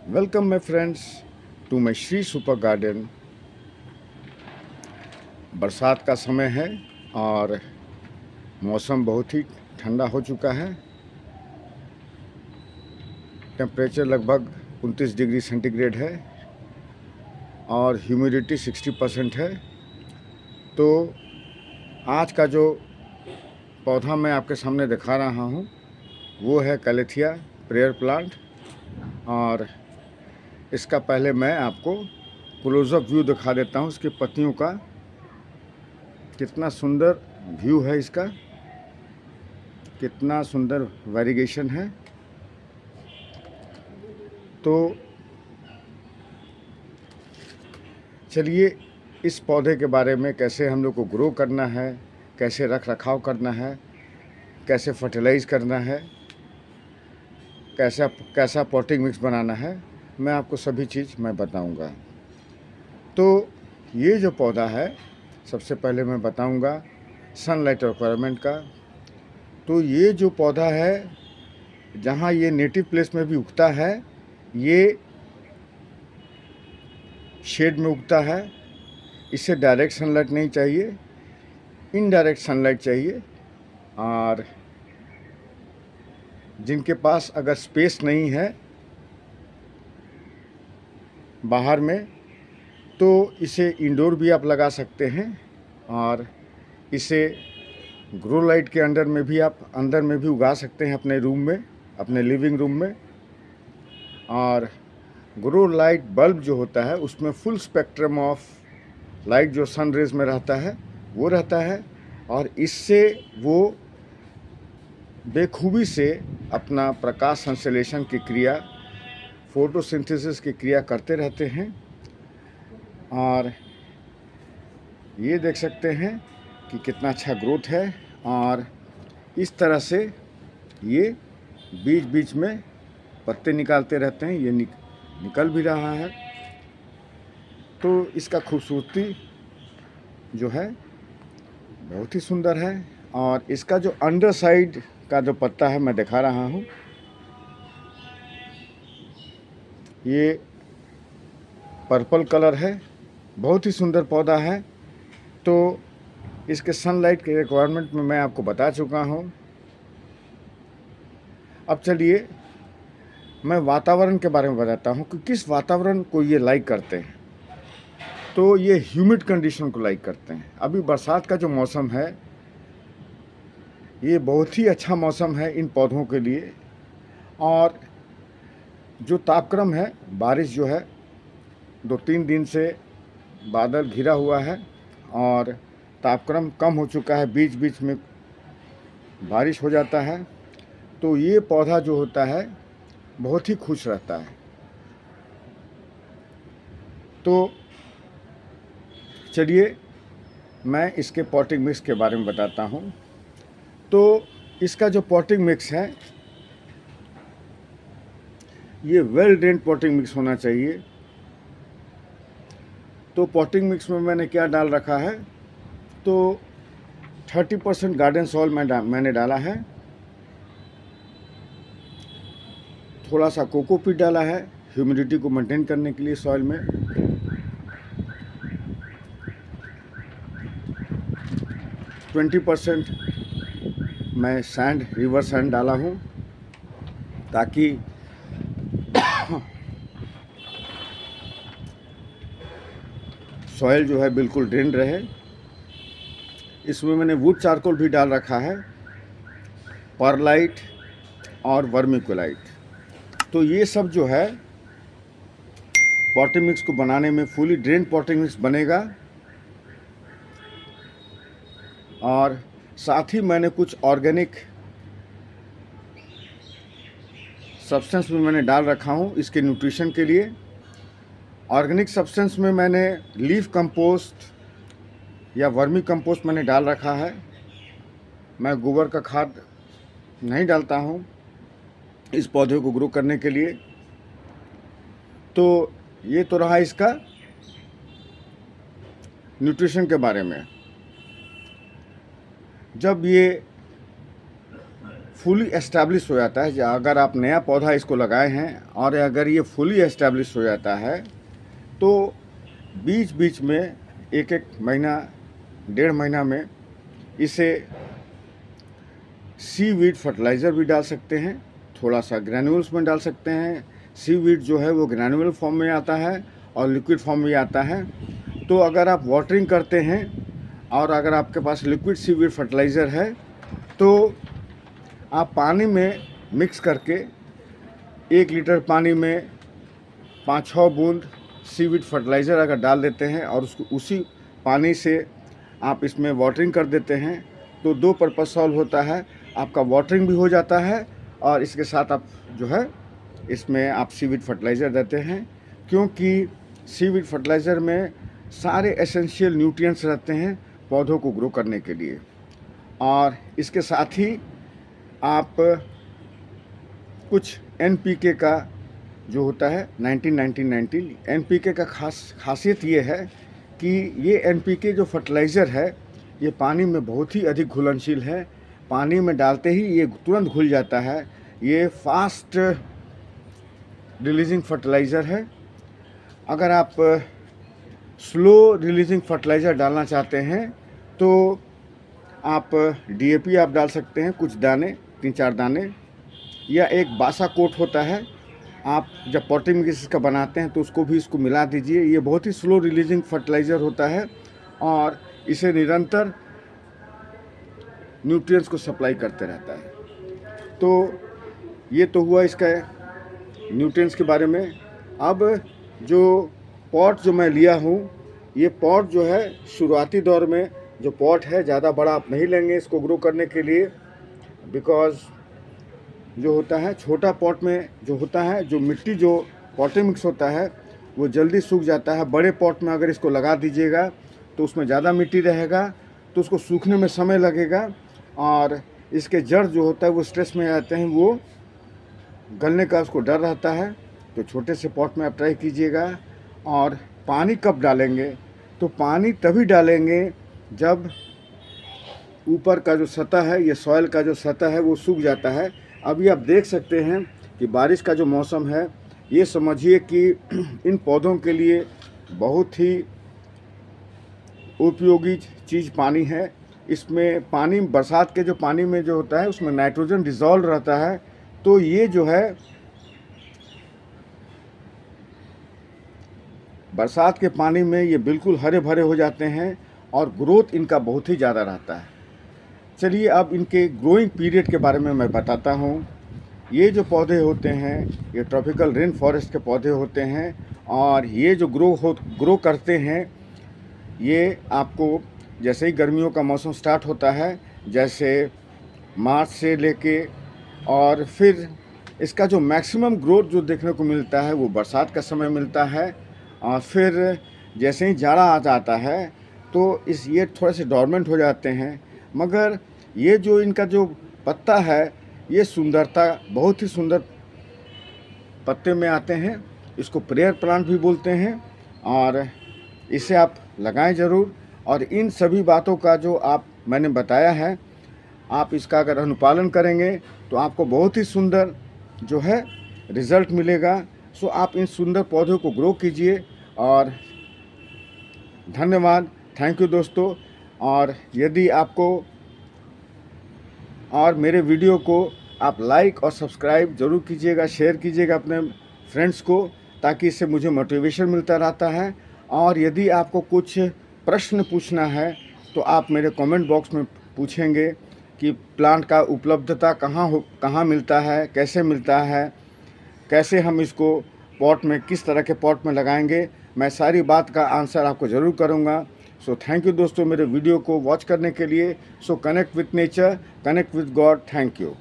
Welcome my friends to my Shri super garden. बरसात का समय है और मौसम बहुत ही ठंडा हो चुका है। टेम्परेचर लगभग 29 डिग्री सेंटीग्रेड है और ह्यूमिडिटी 60% है। तो आज का जो पौधा मैं आपके सामने दिखा रहा हूँ वो है कैलेथिया प्रेयर प्लांट। और इसका पहले मैं आपको क्लोजअप व्यू दिखा देता हूँ इसकी पत्तियों का। कितना सुंदर व्यू है इसका, कितना सुंदर वेरिगेशन है। तो चलिए इस पौधे के बारे में, कैसे हम लोग को ग्रो करना है, कैसे रख रखाव करना है, कैसे फर्टिलाइज करना है, कैसा कैसा पॉटिंग मिक्स बनाना है, मैं आपको सभी चीज़ मैं बताऊंगा। तो ये जो पौधा है, सबसे पहले मैं बताऊंगा सनलाइट रिक्वायरमेंट का। तो ये जो पौधा है, जहाँ ये नेटिव प्लेस में भी उगता है, ये शेड में उगता है। इसे डायरेक्ट सनलाइट नहीं चाहिए, इनडायरेक्ट सनलाइट चाहिए। और जिनके पास अगर स्पेस नहीं है बाहर में, तो इसे इंडोर भी आप लगा सकते हैं। और इसे ग्रो लाइट के अंदर में भी आप अंदर में भी उगा सकते हैं, अपने रूम में, अपने लिविंग रूम में। और ग्रो लाइट बल्ब जो होता है उसमें फुल स्पेक्ट्रम ऑफ लाइट जो सन रेज में रहता है वो रहता है, और इससे वो बेखूबी से अपना प्रकाश संश्लेषण की क्रिया, फोटोसिंथेसिस की क्रिया करते रहते हैं। और ये देख सकते हैं कि कितना अच्छा ग्रोथ है। और इस तरह से ये बीच बीच में पत्ते निकालते रहते हैं। ये निकल भी रहा है। तो इसका खूबसूरती जो है बहुत ही सुंदर है। और इसका जो अंडर साइड का जो पत्ता है मैं दिखा रहा हूँ, ये पर्पल कलर है, बहुत ही सुंदर पौधा है। तो इसके सनलाइट के रिक्वायरमेंट में मैं आपको बता चुका हूँ। अब चलिए मैं वातावरण के बारे में बताता हूँ कि किस वातावरण को ये लाइक करते हैं। तो ये ह्यूमिड कंडीशन को लाइक करते हैं। अभी बरसात का जो मौसम है, ये बहुत ही अच्छा मौसम है इन पौधों के लिए। और जो तापक्रम है, बारिश जो है 2-3 दिन से बादल घिरा हुआ है और तापक्रम कम हो चुका है, बीच बीच में बारिश हो जाता है। तो ये पौधा जो होता है बहुत ही खुश रहता है। तो चलिए मैं इसके पॉटिंग मिक्स के बारे में बताता हूँ। तो इसका जो पॉटिंग मिक्स है, ये वेल ड्रेन्ड पॉटिंग मिक्स होना चाहिए। तो पॉटिंग मिक्स में मैंने क्या डाल रखा है, तो 30% गार्डन सॉइल मैंने डाला है, थोड़ा सा कोकोपीट डाला है ह्यूमिडिटी को मेंटेन करने के लिए सॉइल में। 20% मैं सैंड, रिवर सैंड डाला हूँ, ताकि सॉइल जो है बिल्कुल ड्रेन रहे। इसमें मैंने वुड चारकोल भी डाल रखा है, परलाइट और वर्मिकुलाइट। तो ये सब जो है पॉटिंग मिक्स को बनाने में फुली ड्रेन पॉटिंग मिक्स बनेगा। और साथ ही मैंने कुछ ऑर्गेनिक सब्सटेंस में मैंने डाल रखा हूँ इसके न्यूट्रिशन के लिए। ऑर्गेनिक सब्सटेंस में मैंने लीफ कंपोस्ट या वर्मी कंपोस्ट मैंने डाल रखा है। मैं गोबर का खाद नहीं डालता हूँ इस पौधे को ग्रो करने के लिए। तो ये तो रहा इसका न्यूट्रिशन के बारे में। जब ये फुली एस्टैब्लिश हो जाता है, अगर आप नया पौधा इसको लगाए हैं और अगर ये फुली एस्टैब्लिश हो जाता है तो बीच बीच में एक महीना 1.5 महीना में इसे सीवीड फर्टिलाइज़र भी डाल सकते हैं, थोड़ा सा ग्रैन्यूल्स में डाल सकते हैं। सीवीड जो है वो ग्रैन्युलर फॉर्म में आता है और लिक्विड फॉर्म में आता है। तो अगर आप वाटरिंग करते हैं और अगर आपके पास लिक्विड सीवीड फर्टिलाइज़र है तो आप पानी में मिक्स करके 1 लीटर पानी में 5-6 बूंद सीवीड फर्टिलाइज़र अगर डाल देते हैं और उसको उसी पानी से आप इसमें वाटरिंग कर देते हैं तो 2 पर्पज़ सॉल्व होता है। आपका वाटरिंग भी हो जाता है और इसके साथ आप जो है इसमें आप सीवीड फर्टिलाइज़र देते हैं, क्योंकि सीवीड फर्टिलाइज़र में सारे एसेंशियल न्यूट्रिएंट्स रहते हैं पौधों को ग्रो करने के लिए। और इसके साथ ही आप कुछ एनपीके का जो होता है 19-19-19 एनपीके का खासियत ये है कि ये एनपीके जो फर्टिलाइज़र है ये पानी में बहुत ही अधिक घुलनशील है। पानी में डालते ही ये तुरंत घुल जाता है। ये फास्ट रिलीजिंग फर्टिलाइज़र है। अगर आप स्लो रिलीजिंग फर्टिलाइज़र डालना चाहते हैं तो आप डीएपी आप डाल सकते हैं, कुछ दाने 3-4 दाने, या एक बासा कोट होता है, आप जब पॉटिंग मिक्स का बनाते हैं तो उसको भी इसको मिला दीजिए। ये बहुत ही स्लो रिलीजिंग फर्टिलाइज़र होता है और इसे निरंतर न्यूट्रिएंट्स को सप्लाई करते रहता है। तो ये तो हुआ इसका न्यूट्रिएंट्स के बारे में। अब जो पॉट जो मैं लिया हूँ, ये पॉट जो है शुरुआती दौर में जो पॉट है ज़्यादा बड़ा आप नहीं लेंगे इसको ग्रो करने के लिए, बिकॉज़ जो होता है छोटा पॉट में जो होता है जो मिट्टी जो पॉटिंग मिक्स होता है वो जल्दी सूख जाता है। बड़े पॉट में अगर इसको लगा दीजिएगा तो उसमें ज़्यादा मिट्टी रहेगा तो उसको सूखने में समय लगेगा और इसके जड़ जो होता है वो स्ट्रेस में आते हैं, वो गलने का उसको डर रहता है। तो छोटे से पॉट में आप ट्राई कीजिएगा। और पानी कब डालेंगे, तो पानी तभी डालेंगे जब ऊपर का जो सतह है, ये सॉइल का जो सतह है वो सूख जाता है। अभी आप देख सकते हैं कि बारिश का जो मौसम है, ये समझिए कि इन पौधों के लिए बहुत ही उपयोगी चीज़ पानी है। इसमें पानी बरसात के जो पानी में जो होता है उसमें नाइट्रोजन डिज़ोल्व रहता है, तो ये जो है बरसात के पानी में ये बिल्कुल हरे भरे हो जाते हैं और ग्रोथ इनका बहुत ही ज़्यादा रहता है। चलिए अब इनके ग्रोइंग पीरियड के बारे में मैं बताता हूँ। ये जो पौधे होते हैं ये ट्रॉपिकल रेन फॉरेस्ट के पौधे होते हैं और ये जो ग्रो करते हैं ये आपको जैसे ही गर्मियों का मौसम स्टार्ट होता है, जैसे मार्च से लेके, और फिर इसका जो मैक्सिमम ग्रोथ जो देखने को मिलता है वो बरसात का समय मिलता है। और फिर जैसे ही जाड़ा आ जाता है तो ये थोड़े से डॉर्मेंट हो जाते हैं, मगर ये जो इनका जो पत्ता है ये सुंदरता बहुत ही सुंदर पत्ते में आते हैं। इसको प्रेयर प्लांट भी बोलते हैं और इसे आप लगाएं ज़रूर। और इन सभी बातों का जो मैंने बताया है, आप इसका अगर अनुपालन करेंगे तो आपको बहुत ही सुंदर जो है रिज़ल्ट मिलेगा। सो आप इन सुंदर पौधों को ग्रो कीजिए। और धन्यवाद, थैंक यू दोस्तों। और यदि आपको और मेरे वीडियो को आप लाइक और सब्सक्राइब ज़रूर कीजिएगा, शेयर कीजिएगा अपने फ्रेंड्स को, ताकि इससे मुझे मोटिवेशन मिलता रहता है। और यदि आपको कुछ प्रश्न पूछना है तो आप मेरे कमेंट बॉक्स में पूछेंगे कि प्लांट का उपलब्धता कहाँ मिलता है, कैसे मिलता है, कैसे हम इसको पॉट में किस तरह के पॉट में लगाएंगे। मैं सारी बात का आंसर आपको ज़रूर करूँगा। सो थैंक यू दोस्तों मेरे वीडियो को वॉच करने के लिए। सो connect with nature, connect with God. Thank you.